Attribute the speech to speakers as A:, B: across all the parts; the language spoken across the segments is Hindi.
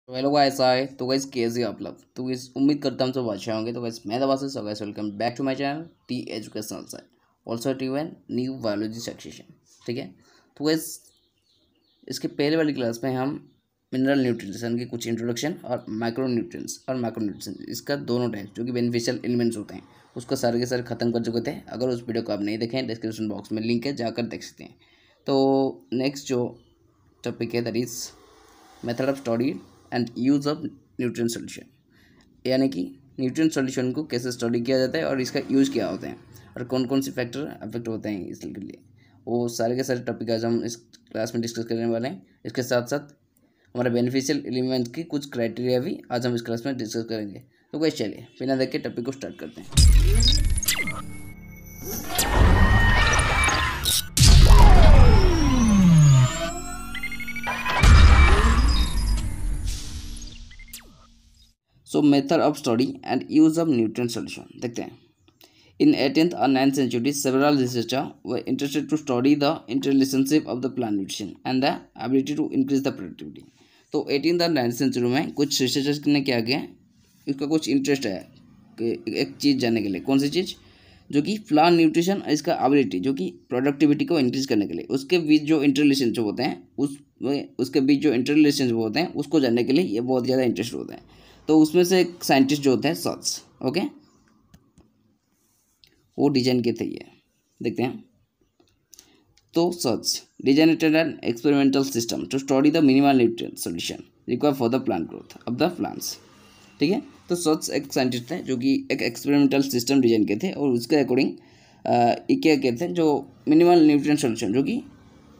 A: तो हेलो गाइस आए तो गाइस कैसे हैं आप लोग। तो गाइस उम्मीद करता हूँ सब अच्छे होंगे। तो गाइस मैं दबा so guys welcome back to my channel T educational side also T one new biology section. ठीक है। तो गाइस इसके पहले वाली क्लास में हम मिनरल न्यूट्रिशन के कुछ इंट्रोडक्शन और माइक्रो न्यूट्रिएंट्स और मैक्रो न्यूट्रिएंट्स इसका दोनों टाइप जो कि बेनिफिशियल एलिमेंट्स होते हैं उसको सारे के सारे खत्म कर चुके थे। अगर उस वीडियो को आप नहीं देखें डिस्क्रिप्शन बॉक्स में लिंक है, जाकर देख सकते हैं। तो नेक्स्ट जो टॉपिक है that is method of study and use of nutrient solution, यानी कि न्यूट्रिएंट सॉल्यूशन को कैसे स्टडी किया जाता है और इसका यूज़ क्या होता है और कौन कौन से फैक्टर अफेक्ट होते हैं इसके लिए, वो सारे के सारे टॉपिक आज हम इस क्लास में डिस्कस करने वाले हैं। इसके साथ साथ हमारे बेनिफिशियल एलिमेंट की कुछ क्राइटेरिया भी आज हम इस क्लास में डिस्कस करेंगे। तो गाइस चलिए बिना देख के टॉपिक को स्टार्ट करते हैं। सो method of study and use of nutrient solution देखते हैं। In 18th or 9th century, several researchers were interested to study the interrelationship of the plant nutrition and the ability to increase the productivity. तो 18th और 9th सेंचुरी में कुछ रिसर्चर्स ने क्या किया, इसका कुछ इंटरेस्ट है कि एक चीज़ जानने के लिए। कौन सी चीज़? जो कि प्लांट न्यूट्रिशन और इसका एबिलिटी जो कि प्रोडक्टिविटी को इंक्रीज करने के लिए, उसके बीच जो इंटररिलेशन जो होते हैं उसके बीच जो इंटररिलेशन होते हैं उसको जानने के लिए ये बहुत ज़्यादा इंटरेस्ट होता है। तो उसमें से एक साइंटिस्ट जो होते हैं सॉल्स, ओके, वो डिजाइन के थे ये देखते हैं। तो सर्च designated an experimental system to study the minimal nutrient solution require for the plant growth of the plants. ठीक है। तो सर्च एक साइंटिस्ट थे जो कि एक एक्सपेरिमेंटल सिस्टम डिजाइन के थे और उसके अकॉर्डिंग क्या कहते हैं जो मिनिमल न्यूट्रिएंट सॉल्यूशन जो कि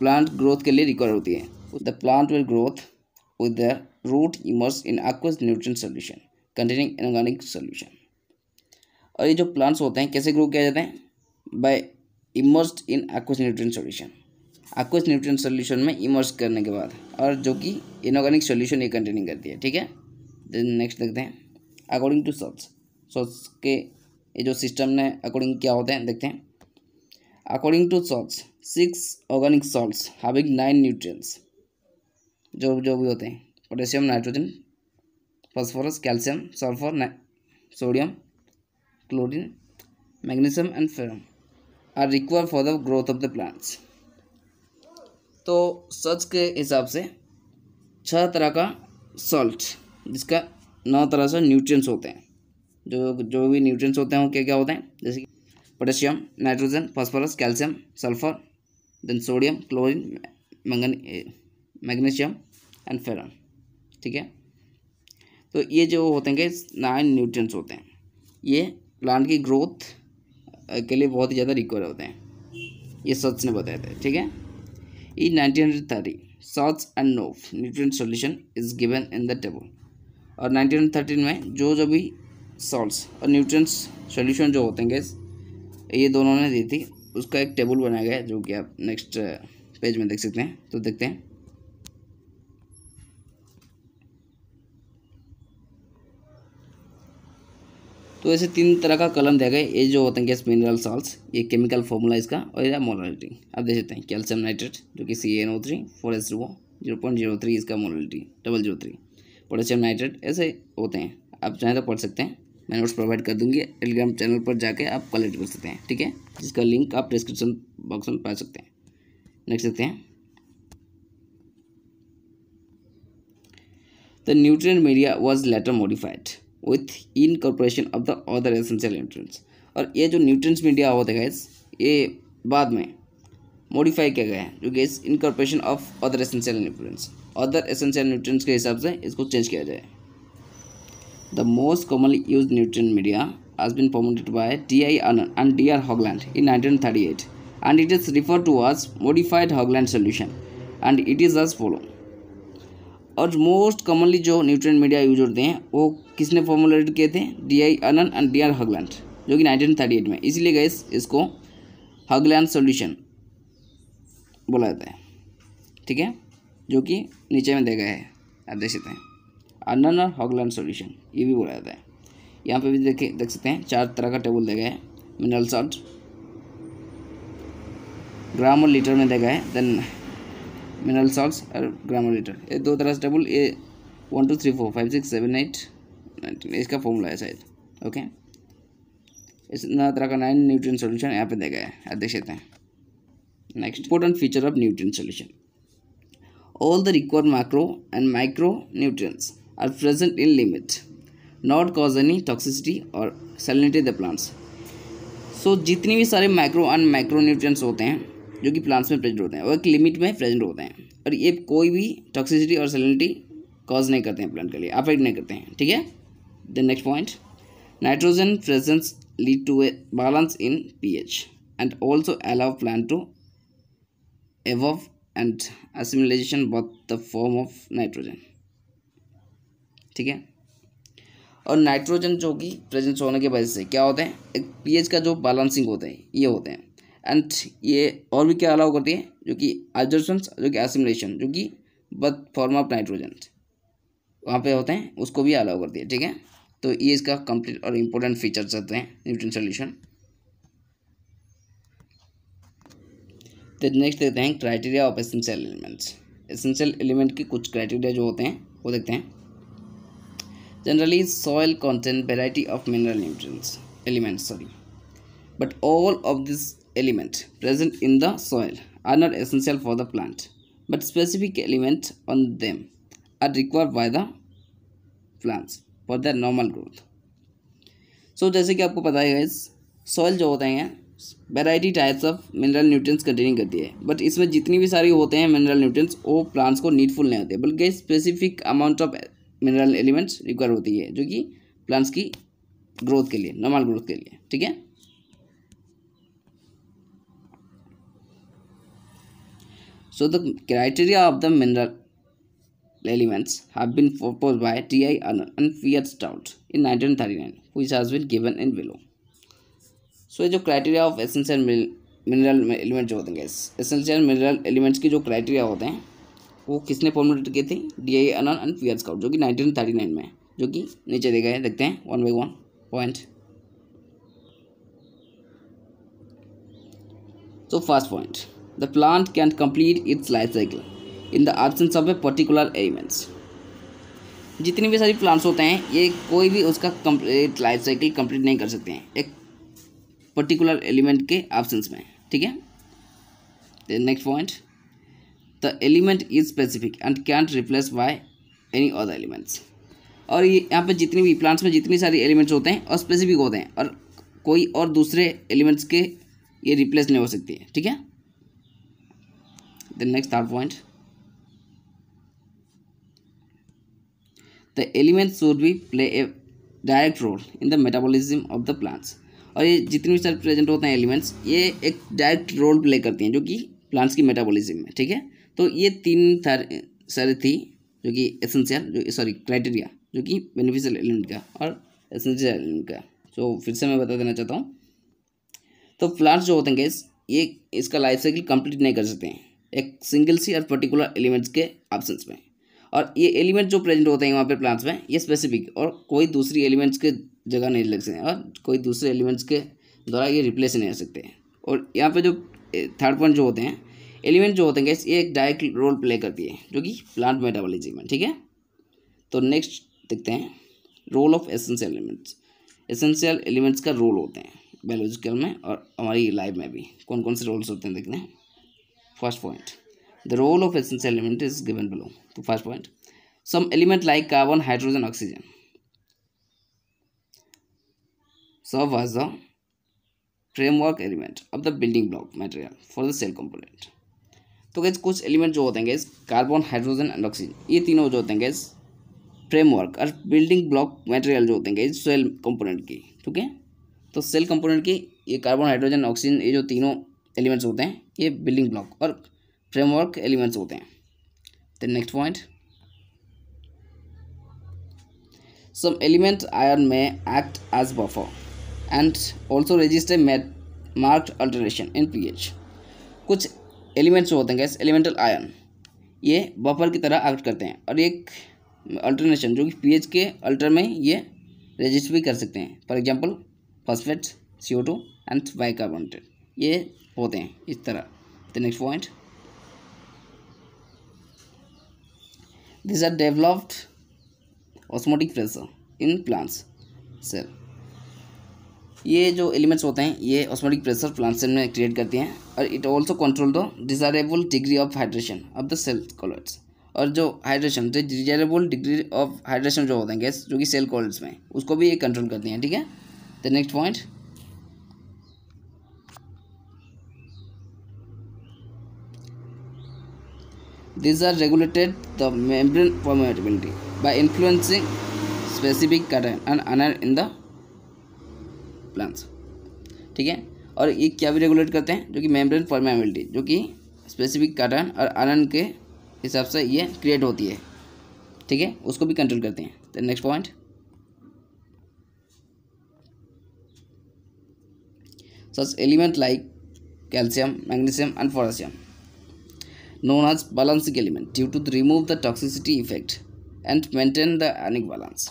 A: प्लांट ग्रोथ के लिए रिक्वायर होती है। The plant will growth with the root immerse in aqueous nutrient solution containing inorganic solution. और ये जो प्लांट्स होते हैं कैसे ग्रो किया जाता है? By immersed in aqueous nutrient solution, aqueous nutrient solution में इमर्स करने के बाद, और जो कि इनऑर्गेनिक सॉल्यूशन ये कंटेनिंग करती है। ठीक है। देन नेक्स्ट देखते हैं अकॉर्डिंग टू सॉल्ट्स के ये जो सिस्टम ने अकॉर्डिंग क्या होते हैं देखते हैं। According to salts 6 organic salts having 9 nutrients जो भी होते हैं potassium, nitrogen, phosphorus, calcium, sulphur, sodium, chlorine, magnesium and ferrum are required for the growth of the plants. तो सर्च के हिसाब से 6 तरह का सॉल्ट जिसका 9 तरह से न्यूट्रिएंट्स होते हैं। जो भी न्यूट्रिएंट्स होते हैं वो क्या क्या होते हैं, जैसे कि potassium, nitrogen, phosphorus, calcium, sulphur, then sodium, chlorine, magnesium and ferrum. ठीक है। तो ये जो होते हैं 9 न्यूट्रिएंट्स होते हैं, ये प्लांट की ग्रोथ के लिए बहुत ही ज़्यादा रिक्वायर होते हैं, ये सर्च ने बताया था। ठीक है। इन 1930 सर्च and Knop nutrient solution is given in the table. और 1913 में जो भी सॉल्ट्स और न्यूट्रिएंट्स सॉल्यूशन जो होते हैं ये दोनों ने दी थी, उसका एक टेबल बनाया गया है जो कि आप नेक्स्ट पेज में देख सकते हैं। तो देखते हैं। तो ऐसे 3 तरह का कलम दिया गया। ये जो होते हैं मिनरल सॉल्ट्स, ये केमिकल फॉर्मूला इसका और ये मोलालिटी आप देख सकते हैं। कैल्शियम नाइट्रेट जो कि CaNO3 4H2O 0.03 इसका मोलालिटी 003। पोटेशियम नाइट्रेट ऐसे होते हैं, आप चाहें तो पढ़ सकते हैं। मैं नोट्स प्रोवाइड कर दूंगी, टेलीग्राम चैनल पर जाके आप कलेक्ट कर सकते हैं। ठीक है, जिसका लिंक आप डिस्क्रिप्शन बॉक्स में पा सकते हैं। नेक्स्ट देखते हैं। The nutrient media was later modified with incorporation of the other essential nutrients. और ये जो न्यूट्रिएंट्स मीडिया होता है ये बाद में मॉडिफाई किया गया है जो कि incorporation of other essential nutrients, other essential nutrients के हिसाब से इसको चेंज किया जाए। The most commonly used nutrient media has been formulated by T.I. Anand and D.R. Hogland in 1938 and it is referred to as modified Hogland solution and it is as follow। और मोस्ट कॉमनली जो न्यूट्रिएंट मीडिया यूज होते हैं वो किसने फॉर्मुलेट किए थे? D.I. Anand and D.R. Hogland जो कि 1938 में, इसीलिए गाइस इसको हॉगलैंड सॉल्यूशन बोला जाता है। ठीक है, जो कि नीचे में दिया गया है, आप देख सकते हैं। आनंद और हॉगलैंड सॉल्यूशन ये भी बोला जाता है। यहाँ पे भी देख सकते हैं 4 तरह का टेबल दिया गया है। मिनरल सॉल्ट ग्राम और लीटर में दिया गया है, देन मिनरल सॉल्ट्स और ग्राम और लीटर, ये 2 तरह से टेबल ये 1 2 3 4 5 6 7 8 19, इसका फॉर्मूला है शायद। ओके, इस तरह का 9 न्यूट्रिएंट सॉल्यूशन यहाँ पे दिया गया है, देख सकते हैं। Next, important feature of nutrient solution, all the required macro and micronutrients are present in limit, not cause any toxicity or salinity the plants। सो जितनी भी सारे माइक्रो एंड माइक्रोन्यूट्रिएंट्स होते हैं जो कि प्लांट्स में प्रेजेंट होते हैं वो एक लिमिट में प्रेजेंट होते हैं, और ये कोई भी टॉक्सिसिटी और सैलिनिटी कॉज नहीं करते हैं प्लांट के लिए, अफेक्ट नहीं करते हैं, ठीक है। Then next point, nitrogen presence lead to a balance in pH and also allow plant to evolve and assimilation both the form of nitrogen, ठीक है। और नाइट्रोजन जो कि प्रेजेंस होने की वजह से क्या होता है, एक पीएच का जो बैलेंसिंग होता है ये होते हैं, एंड ये और भी क्या अलाउ करती है, जो कि एब्जॉर्प्शन जो कि एसिमिलेशन जो कि बथ फॉर्म ऑफ नाइट्रोजन वहाँ पे होते हैं उसको भी अलाउ करती है, ठीक है। तो ये इसका कंप्लीट और इम्पोर्टेंट फीचर्स होते हैं न्यूट्रिएंट सॉल्यूशन। तो नेक्स्ट देखते हैं criteria of essential elements. Essential element के कुछ क्राइटेरिया जो होते हैं वो देखते हैं। Generally soil contain variety of mineral nutrients elements but all of this element present in the soil are not essential for the plant, but specific element on them are required by the plants for the normal growth. So जैसे कि आपको पता है सॉइल जो होते हैं variety types of mineral nutrients containing करती है, बट इसमें जितनी भी सारी होते हैं मिनरल न्यूट्रिएंट्स वो प्लांट्स को नीडफुल नहीं होते, बल्कि specific amount of mineral elements require होती है जो कि प्लांट्स की ग्रोथ के लिए, नॉर्मल ग्रोथ के लिए, ठीक है। So the criteria of the mineral elements have been proposed by T.I. Arnold and F. Stout in 1939, which has been given in below। सो ये जो criteria of essential mineral element जो होते हैं, एसेंशियल मिनरल एलिमेंट्स की जो क्राइटेरिया होते हैं वो किसने फॉर्मुलेट किए थे, T.I. Arnold and F. Stout, जो कि 1939 में, जो कि नीचे दिए गए हैं, देखते हैं one by one point. So first point, the plant can complete it's life cycle in the absence of a particular elements. जितनी भी सारी प्लांट्स होते हैं ये कोई भी उसका कंप्लीट लाइफ साइकिल कंप्लीट नहीं कर सकते हैं एक पर्टिकुलर एलिमेंट के एब्सेंस में, ठीक है। Next point, the element is specific and can't replace by any other elements. और ये यहाँ पे जितनी भी प्लांट्स में जितनी सारी एलिमेंट्स होते हैं और स्पेसिफिक होते हैं और कोई और दूसरे एलिमेंट्स के ये रिप्लेस नहीं हो सकती है, ठीक है। Then next third point, the element should be play a direct role in the metabolism of the plants. और ये जितने भी सारे प्रेजेंट होते हैं एलिमेंट्स ये एक डायरेक्ट रोल प्ले करती हैं जो कि प्लांट्स की मेटाबॉलिज्म में, ठीक है। तो ये तीन सारे थी जो कि एसेंशियल क्राइटेरिया जो कि बेनिफिशियल एलिमेंट का और एसेंशियल एलिमेंट का। तो फिर से मैं बता देना चाहता हूँ, तो प्लांट्स जो होते हैं ये इसका लाइफ साइकिल कंप्लीट नहीं कर सकते हैं एक सिंगल सी और पर्टिकुलर एलिमेंट्स के एब्सेंस में, और ये एलिमेंट जो प्रेजेंट होते हैं वहाँ पे प्लांट्स में ये स्पेसिफिक और कोई दूसरी एलिमेंट्स के जगह नहीं लग सकते और कोई दूसरे एलिमेंट्स के द्वारा ये रिप्लेस नहीं हो सकते हैं। और यहाँ पे जो थर्ड पॉइंट जो होते हैं एलिमेंट जो होते हैं ये एक डायरेक्ट रोल प्ले करती है जो कि प्लांट मेटाबॉलिज्म में, ठीक है। तो नेक्स्ट देखते हैं role of essential elements. Essential elements का रोल होते हैं बायोलॉजिकल में और हमारी लाइफ में भी कौन कौन से रोल्स होते हैं देखते हैं। First point, the role of essential element is given below. तो first point, some element like carbon, hydrogen, oxygen serve as the framework element of the building block material for the cell component। तो गैस कुछ एलिमेंट जो होते हैं gas carbon, hydrogen and oxygen, ये तीनों जो होते हैं गैस फ्रेमवर्क और बिल्डिंग ब्लॉक मटेरियल जो होते हैं गैस सेल कंपोनेंट की, ठीक है। तो सेल कंपोनेंट की ये कार्बन, हाइड्रोजन, ऑक्सीजन ये जो तीनों एलिमेंट्स होते हैं ये बिल्डिंग ब्लॉक और फ्रेमवर्क एलिमेंट्स होते हैं। Then next point, some element ion में act as buffer and also register marked alteration in pH। कुछ एलिमेंट्स होते हैं गैस एलिमेंटल आयन ये बफर की तरह एक्ट करते हैं और एक अल्टरनेशन जो कि pH के अल्टर में ये रजिस्टर भी कर सकते हैं। For example phosphate, CO2 and bicarbonate ये होते हैं इस तरह। The next point, these are developed osmotic pressure in plants cell. ये जो एलिमेंट्स होते हैं ये ऑस्मोटिक प्रेशर प्लांट सेल में क्रिएट करती हैं और it also control the desirable degree of hydration of the cell collars. और जो हाइड्रेशन जो डिजायरेबल डिग्री ऑफ हाइड्रेशन जो होते हैं गैस जो कि सेल कॉलर्स में उसको भी ये कंट्रोल करती हैं। ठीक है, the next point, these are regulated the membrane permeability by influencing specific cation and anion in the plants। ठीक है, और ये क्या भी रेगुलेट करते हैं जो कि मेम्ब्रेन परमेबिलिटी जो कि स्पेसिफिक cation और आयरन के हिसाब से ये क्रिएट होती है। ठीक है, उसको भी कंट्रोल करते हैं। तो next point, such element like calcium magnesium and potassium known as balancing element due to remove the toxicity effect and maintain the ionic balance।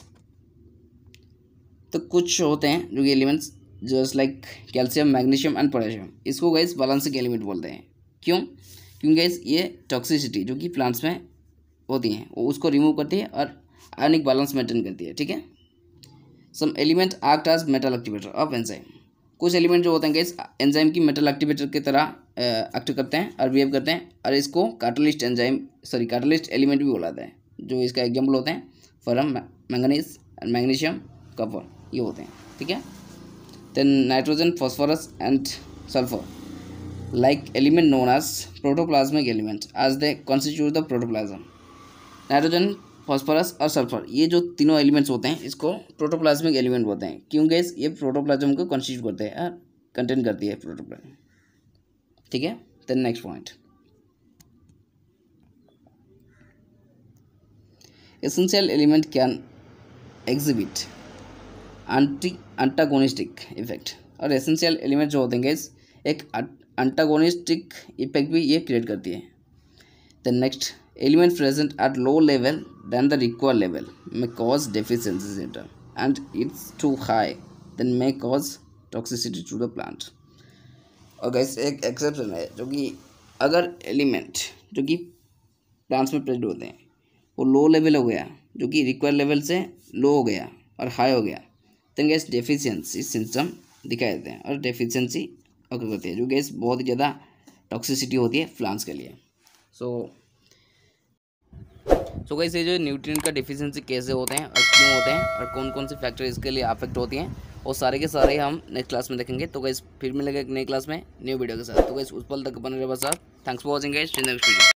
A: तो कुछ होते हैं जो कि elements just like calcium magnesium and potassium, इसको गाइस बैलेंसिंग एलिमेंट बोलते हैं। क्यों? क्योंकि गाइस ये टॉक्सिसिटी जो कि प्लांट्स में होती हैं वो उसको रिमूव करती है और आयनिक बैलेंस मेंटेन करती है। ठीक है, some element act as metal activator of enzyme. कुछ एलिमेंट जो होते हैं गाइस एंजाइम की मेटल एक्टिवेटर की तरह एक्ट करते हैं और बिहेव करते हैं और इसको कैटलिस्ट कैटलिस्ट एलिमेंट भी बोला जाता है। जो इसका एग्जांपल होते हैं ferrum manganese and magnesium copper, ये होते हैं। ठीक है, then nitrogen phosphorus and sulphur like element known as protoplasmic element as they constitute the protoplasm. Nitrogen phosphorus और सल्फर ये जो तीनों एलिमेंट्स होते हैं इसको प्रोटोप्लाज्मिक एलिमेंट बोलते हैं क्योंकि ये प्रोटोप्लाज्म को कॉन्स्टिट्यूट करते हैं और कंटेन करती है प्रोटोप्लाज्म। ठीक है, then next point, essential element can exhibit antagonistic effect. और एसेंशियल एलिमेंट जो होते हैं गाइस एक अंटागोनिस्टिक इफेक्ट भी ये क्रिएट करती है। Then next, element present at low level then the required level may cause deficiency symptom and it's too high then may cause toxicity to the plant। और गाइस एक एक्सेप्शन है जो कि अगर एलिमेंट जो कि प्लांट्स में प्रेजेंट होते हैं वो लो लेवल हो गया जो कि रिक्वायर्ड लेवल से लो हो गया और हाई हो गया तो गैस डेफिशिएंसी सिम्टम दिखाई देते हैं और डेफिशिएंसी अगर होती है जो गैस बहुत ही ज़्यादा टॉक्सिसिटी होती है प्लांट्स के लिए। सो गाइस ये जो न्यूट्रिएंट का डेफिशिएंसी कैसे होते हैं और क्यों होते हैं और कौन कौन से फैक्टर इसके लिए अफेक्ट होती हैं वो सारे के सारे हम नेक्स्ट क्लास में देखेंगे। तो गाइस फिर मिलेगा एक नई क्लास में न्यू वीडियो के साथ। तो गाइस उस पल तक बने रहे बस आप। Thanks for watching guys, next video.